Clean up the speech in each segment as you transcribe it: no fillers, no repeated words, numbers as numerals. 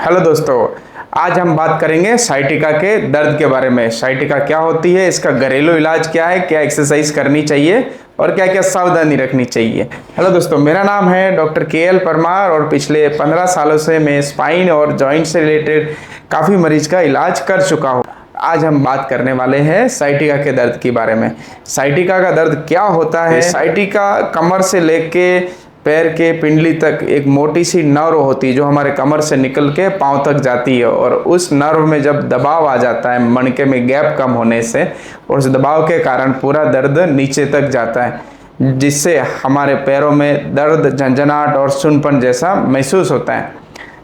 Hello दोस्तों, आज हम बात करेंगे साइटिका के दर्द के बारे में। साइटिका क्या होती है, इसका घरेलू इलाज क्या है, क्या एक्सरसाइज करनी चाहिए और क्या क्या सावधानी रखनी चाहिए। हेलो दोस्तों, मेरा नाम है डॉक्टर के.एल. परमार और पिछले 15 सालों से मैं स्पाइन और जॉइंट से रिलेटेड काफ़ी मरीज का इलाज कर चुका हूँ। आज हम बात करने वाले हैं साइटिका के दर्द के बारे में। साइटिका का दर्द क्या होता है? साइटिका कमर से लेके पैर के पिंडली तक एक मोटी सी नर्व होती है जो हमारे कमर से निकल के पांव तक जाती है, और उस नर्व में जब दबाव आ जाता है मणके में गैप कम होने से, और उस दबाव के कारण पूरा दर्द नीचे तक जाता है, जिससे हमारे पैरों में दर्द, झंझनाहट और सुनपन जैसा महसूस होता है।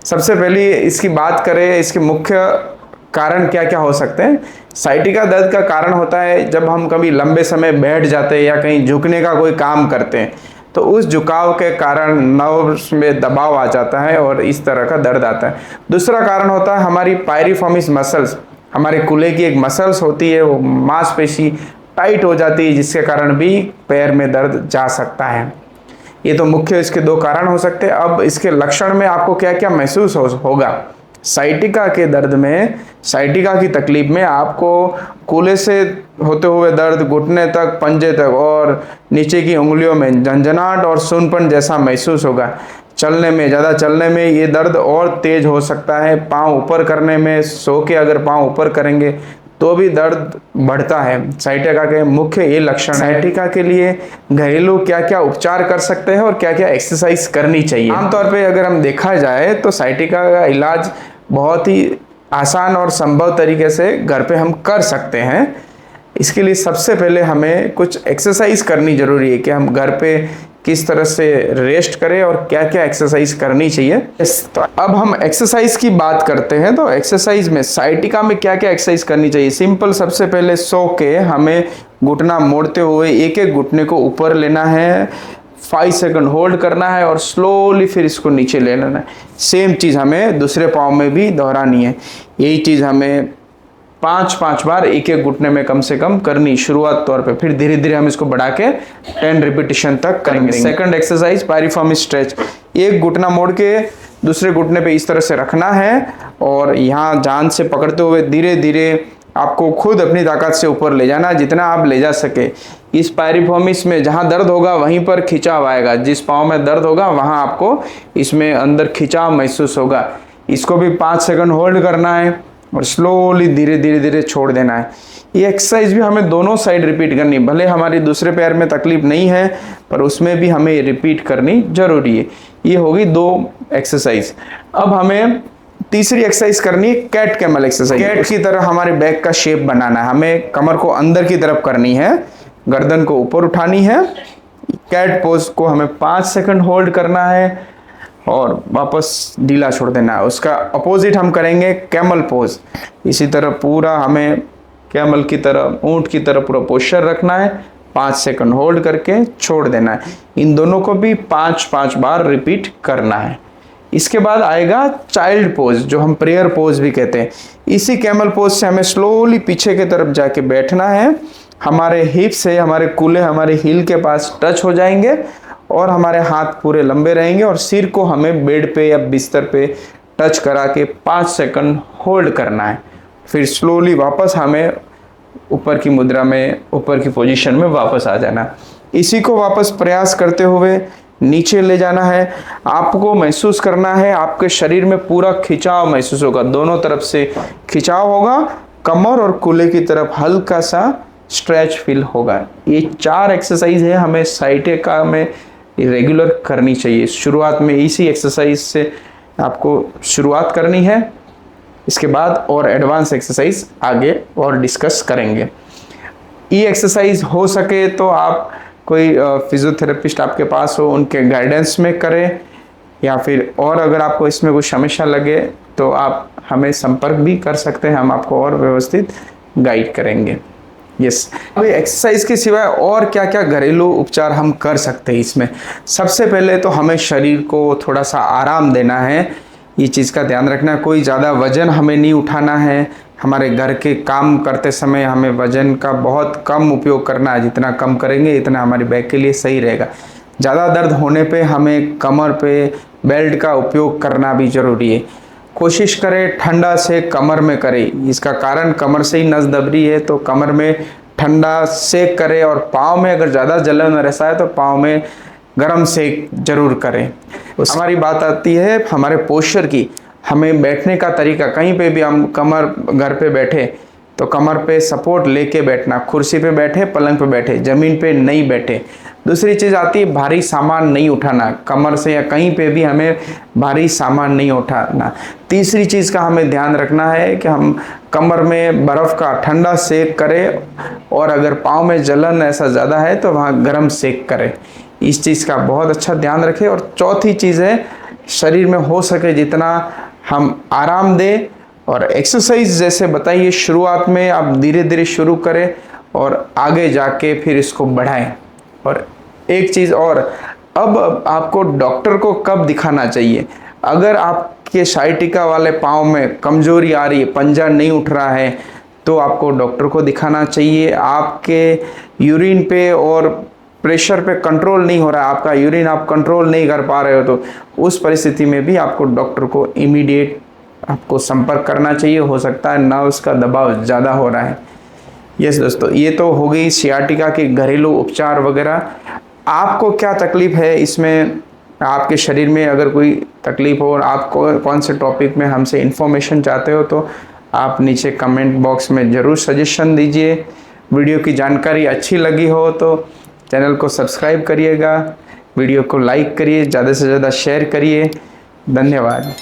सबसे पहले इसकी बात करें, इसके मुख्य कारण क्या क्या हो सकते हैं। साइटिका दर्द का कारण होता है जब हम कभी लंबे समय बैठ जाते हैं या कहीं झुकने का कोई काम करते हैं, तो उस झुकाव के कारण नर्व्स में दबाव आ जाता है और इस तरह का दर्द आता है। दूसरा कारण होता है हमारी पायरिफॉर्मिस मसल्स, हमारे कूल्हे की एक मसल्स होती है, वो मांसपेशी टाइट हो जाती है, जिसके कारण भी पैर में दर्द जा सकता है। ये तो मुख्य इसके दो कारण हो सकते हैं। अब इसके लक्षण में आपको क्या क्या महसूस होगा। साइटिका के दर्द में, साइटिका की तकलीफ में आपको कूल्हे से होते हुए दर्द, घुटने तक, पंजे तक और नीचे की उंगलियों में झंझनाहट और सूनपन जैसा महसूस होगा। चलने में, ज़्यादा चलने में ये दर्द और तेज हो सकता है। पाँव ऊपर करने में, सो के अगर पाँव ऊपर करेंगे तो भी दर्द बढ़ता है। साइटिका के मुख्य ये लक्षण है। साइटिका के लिए घरेलू क्या क्या उपचार कर सकते हैं और क्या क्या एक्सरसाइज करनी चाहिए। आमतौर पे अगर हम देखा जाए तो साइटिका का इलाज बहुत ही आसान और संभव तरीके से घर पे हम कर सकते हैं। इसके लिए सबसे पहले हमें कुछ एक्सरसाइज करनी जरूरी है कि हम घर पे किस तरह से रेस्ट करें और क्या क्या एक्सरसाइज करनी चाहिए। तो अब हम एक्सरसाइज की बात करते हैं। तो एक्सरसाइज में साइटिका में क्या क्या एक्सरसाइज करनी चाहिए। सिंपल, सबसे पहले सो के हमें घुटना मोड़ते हुए एक एक घुटने को ऊपर लेना है, 5 सेकंड होल्ड करना है और स्लोली फिर इसको नीचे ले लेना है। सेम चीज़ हमें दूसरे पाँव में भी दोहरानी है। यही चीज़ हमें 5-5 बार एक एक घुटने में कम से कम करनी शुरुआत तौर पे, फिर धीरे धीरे हम इसको बढ़ा के 10 रिपीटिशन तक करेंगे। Second exercise piriformis stretch. एक घुटना मोड़ के दूसरे घुटने पे इस तरह से रखना है और यहाँ जान से पकड़ते हुए धीरे धीरे आपको खुद अपनी ताकत से ऊपर ले जाना, जितना आप ले जा सके। इस पायरिफॉर्मिस में जहाँ दर्द होगा वहीं पर खिंचाव आएगा, जिस पाँव में दर्द होगा वहाँ आपको इसमें अंदर खिंचाव महसूस होगा। इसको भी 5 सेकंड होल्ड करना है और स्लोली धीरे धीरे धीरे छोड़ देना है। ये एक्सरसाइज भी हमें दोनों साइड रिपीट करनी, भले हमारी दूसरे पैर में तकलीफ नहीं है पर उसमें भी हमें रिपीट करनी जरूरी है। ये होगी 2 एक्सरसाइज। अब हमें तीसरी एक्सरसाइज करनी है कैट कैमल एक्सरसाइज। कैट की तरह हमारे बैक का शेप बनाना है। हमें कमर को अंदर की तरफ करनी है, गर्दन को ऊपर उठानी है। कैट पोज को हमें 5 सेकंड होल्ड करना है और वापस ढीला छोड़ देना है। उसका अपोजिट हम करेंगे कैमल पोज। इसी तरह पूरा हमें कैमल की तरह, ऊंट की तरह पूरा पोस्चर रखना है, 5 सेकंड होल्ड करके छोड़ देना है। इन दोनों को भी 5-5 बार रिपीट करना है। इसके बाद आएगा चाइल्ड पोज, जो हम प्रेयर पोज भी कहते हैं। इसी कैमल पोज से हमें स्लोली पीछे की तरफ जाके बैठना है। हमारे हिप से हमारे कूल्हे हमारे हील के पास टच हो जाएंगे और हमारे हाथ पूरे लंबे रहेंगे और सिर को हमें बेड पे या बिस्तर पे टच करा के 5 सेकंड होल्ड करना है। फिर स्लोली वापस हमें ऊपर की मुद्रा में, ऊपर की पोजीशन में वापस आ जाना। इसी को वापस प्रयास करते हुए नीचे ले जाना है। आपको महसूस करना है आपके शरीर में पूरा खिंचाव महसूस होगा, दोनों तरफ से खिंचाव होगा, कमर और कूल्हे की तरफ हल्का सा स्ट्रेच फील होगा। ये 4 एक्सरसाइज है हमें साइटिका में रेगुलर करनी चाहिए। शुरुआत में इसी एक्सरसाइज से आपको शुरुआत करनी है। इसके बाद और एडवांस एक्सरसाइज आगे और डिस्कस करेंगे। ये एक्सरसाइज हो सके तो आप कोई फिजियोथेरेपिस्ट आपके पास हो, उनके गाइडेंस में करें, या फिर और अगर आपको इसमें कुछ समस्या लगे तो आप हमें संपर्क भी कर सकते हैं, हम आपको और व्यवस्थित गाइड करेंगे। यस, अभी एक्सरसाइज के सिवाय और क्या क्या घरेलू उपचार हम कर सकते हैं इसमें। सबसे पहले तो हमें शरीर को थोड़ा सा आराम देना है, ये चीज़ का ध्यान रखना है। कोई ज़्यादा वजन हमें नहीं उठाना है। हमारे घर के काम करते समय हमें वजन का बहुत कम उपयोग करना है। जितना कम करेंगे इतना हमारे बैक के लिए सही रहेगा। ज़्यादा दर्द होने पे हमें कमर पे बेल्ट का उपयोग करना भी ज़रूरी है। कोशिश करें ठंडा से कमर में करें। इसका कारण कमर से ही नस दब रही है, तो कमर में ठंडा सेक करें। और पाँव में अगर ज़्यादा जलन रहता है तो पाँव में गर्म सेक जरूर करें। हमारी बात आती है हमारे पोस्चर की। हमें बैठने का तरीका, कहीं पे भी हम कमर घर पे बैठे तो कमर पे सपोर्ट लेके बैठना, कुर्सी पे बैठे, पलंग पे बैठे, ज़मीन पे नहीं बैठे। दूसरी चीज़ आती है भारी सामान नहीं उठाना, कमर से या कहीं पे भी हमें भारी सामान नहीं उठाना। तीसरी चीज़ का हमें ध्यान रखना है कि हम कमर में बर्फ़ का ठंडा सेक करें, और अगर पाँव में जलन ऐसा ज़्यादा है तो वहाँ गर्म सेक करें। इस चीज़ का बहुत अच्छा ध्यान रखें। और चौथी चीज़ है, शरीर में हो सके जितना हम आराम दें और एक्सरसाइज जैसे बताइए शुरुआत में आप धीरे धीरे शुरू करें और आगे जाके फिर इसको बढ़ाएं। और एक चीज़ और, अब आपको डॉक्टर को कब दिखाना चाहिए? अगर आपके साइटिका वाले पाँव में कमजोरी आ रही है, पंजा नहीं उठ रहा है, तो आपको डॉक्टर को दिखाना चाहिए। आपके यूरिन पे और प्रेशर पे कंट्रोल नहीं हो रहा है, आपका यूरिन आप कंट्रोल नहीं कर पा रहे हो, तो उस परिस्थिति में भी आपको डॉक्टर को इमीडिएट आपको संपर्क करना चाहिए। हो सकता है नर्व्स का दबाव ज़्यादा हो रहा है। यस दोस्तों, ये तो हो गई सियाटिका के घरेलू उपचार वगैरह। आपको क्या तकलीफ़ है इसमें, आपके शरीर में अगर कोई तकलीफ़ हो और आपको कौन से टॉपिक में हमसे इन्फॉर्मेशन चाहते हो, तो आप नीचे कमेंट बॉक्स में ज़रूर सजेशन दीजिए। वीडियो की जानकारी अच्छी लगी हो तो चैनल को सब्सक्राइब करिएगा, वीडियो को लाइक करिए, ज़्यादा से ज़्यादा शेयर करिए। धन्यवाद।